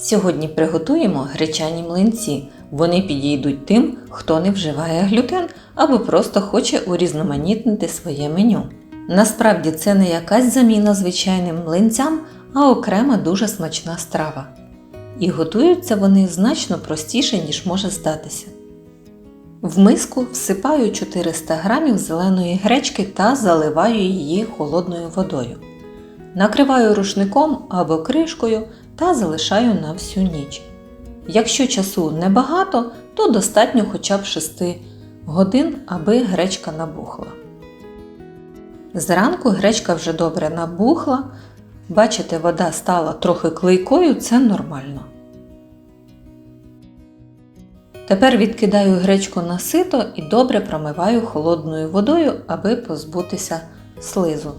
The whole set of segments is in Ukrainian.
Сьогодні приготуємо гречані млинці. Вони підійдуть тим, хто не вживає глютен або просто хоче урізноманітнити своє меню. Насправді це не якась заміна звичайним млинцям, а окрема дуже смачна страва. І готуються вони значно простіше, ніж може здатися. В миску всипаю 400 г зеленої гречки та заливаю її холодною водою. Накриваю рушником або кришкою та залишаю на всю ніч. Якщо часу небагато, то достатньо хоча б 6 годин, аби гречка набухла. Зранку гречка вже добре набухла. Бачите, вода стала трохи клейкою, це нормально. Тепер відкидаю гречку на сито і добре промиваю холодною водою, аби позбутися слизу.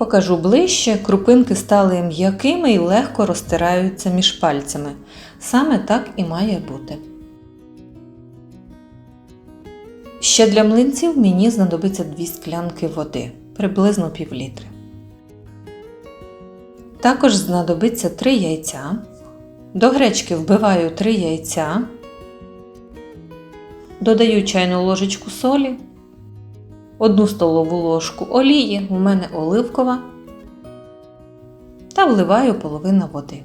Покажу ближче, крупинки стали м'якими і легко розтираються між пальцями. Саме так і має бути. Ще для млинців мені знадобиться 2 склянки води, приблизно пів-літри. Також знадобиться 3 яйця. До гречки вбиваю 3 яйця. Додаю чайну ложечку солі. 1 столову ложку олії, у мене оливкова, та вливаю половину води.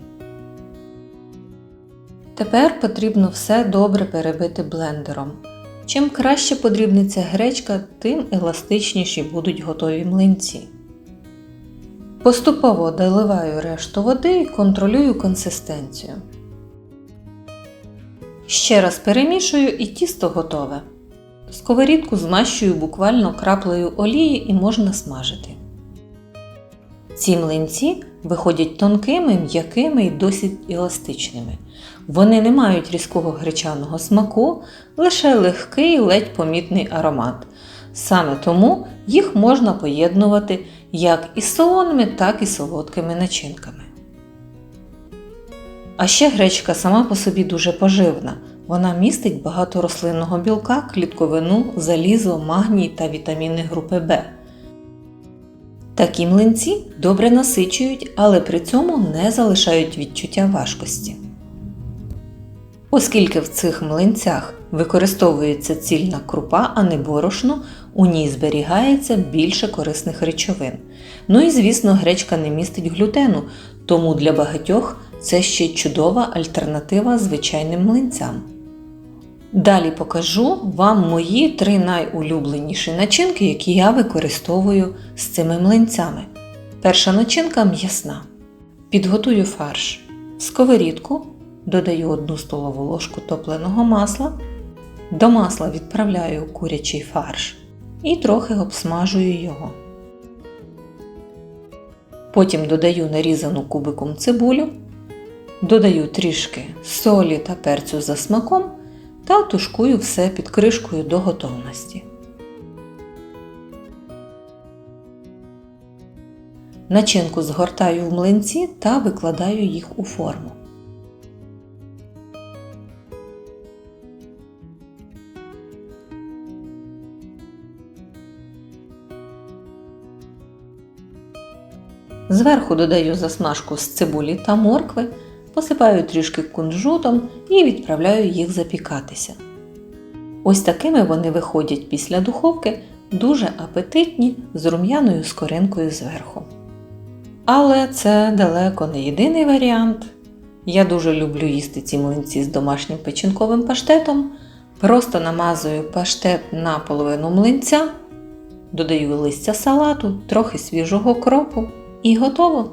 Тепер потрібно все добре перебити блендером. Чим краще подрібниться гречка, тим еластичніші будуть готові млинці. Поступово доливаю решту води і контролюю консистенцію. Ще раз перемішую і тісто готове. Сковорідку змащую буквально краплею олії і можна смажити. Ці млинці виходять тонкими, м'якими і досить еластичними. Вони не мають різкого гречаного смаку, лише легкий, ледь помітний аромат. Саме тому їх можна поєднувати як із солоними, так і солодкими начинками. А ще гречка сама по собі дуже поживна. Вона містить багато рослинного білка, клітковину, залізо, магній та вітаміни групи В. Такі млинці добре насичують, але при цьому не залишають відчуття важкості. Оскільки в цих млинцях використовується цільна крупа, а не борошно, у ній зберігається більше корисних речовин. Ну і звісно, гречка не містить глютену, тому для багатьох це ще чудова альтернатива звичайним млинцям. Далі покажу вам мої 3 найулюбленіші начинки, які я використовую з цими млинцями. Перша начинка м'ясна. Підготую фарш. В сковорідку додаю 1 столову ложку топленого масла. До масла відправляю курячий фарш і трохи обсмажую його. Потім додаю нарізану кубиком цибулю. Додаю трішки солі та перцю за смаком та тушкую все під кришкою до готовності. Начинку згортаю в млинці та викладаю їх у форму. Зверху додаю засмажку з цибулі та моркви, посипаю трішки кунжутом і відправляю їх запікатися. Ось такими вони виходять після духовки, дуже апетитні, з рум'яною скоринкою зверху. Але це далеко не єдиний варіант. Я дуже люблю їсти ці млинці з домашнім печінковим паштетом. Просто намазую паштет на половину млинця, додаю листя салату, трохи свіжого кропу і готово!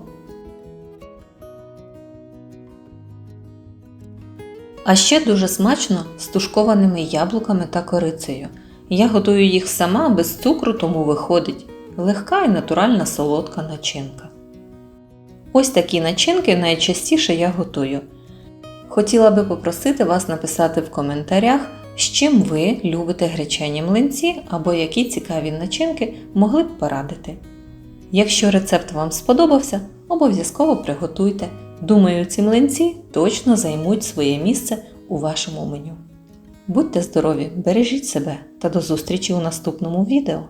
А ще дуже смачно з тушкованими яблуками та корицею. Я готую їх сама, без цукру, тому виходить легка і натуральна солодка начинка. Ось такі начинки найчастіше я готую. Хотіла би попросити вас написати в коментарях, з чим ви любите гречані млинці або які цікаві начинки могли б порадити. Якщо рецепт вам сподобався, обов'язково приготуйте. Думаю, ці млинці точно займуть своє місце у вашому меню. Будьте здорові, бережіть себе та до зустрічі у наступному відео!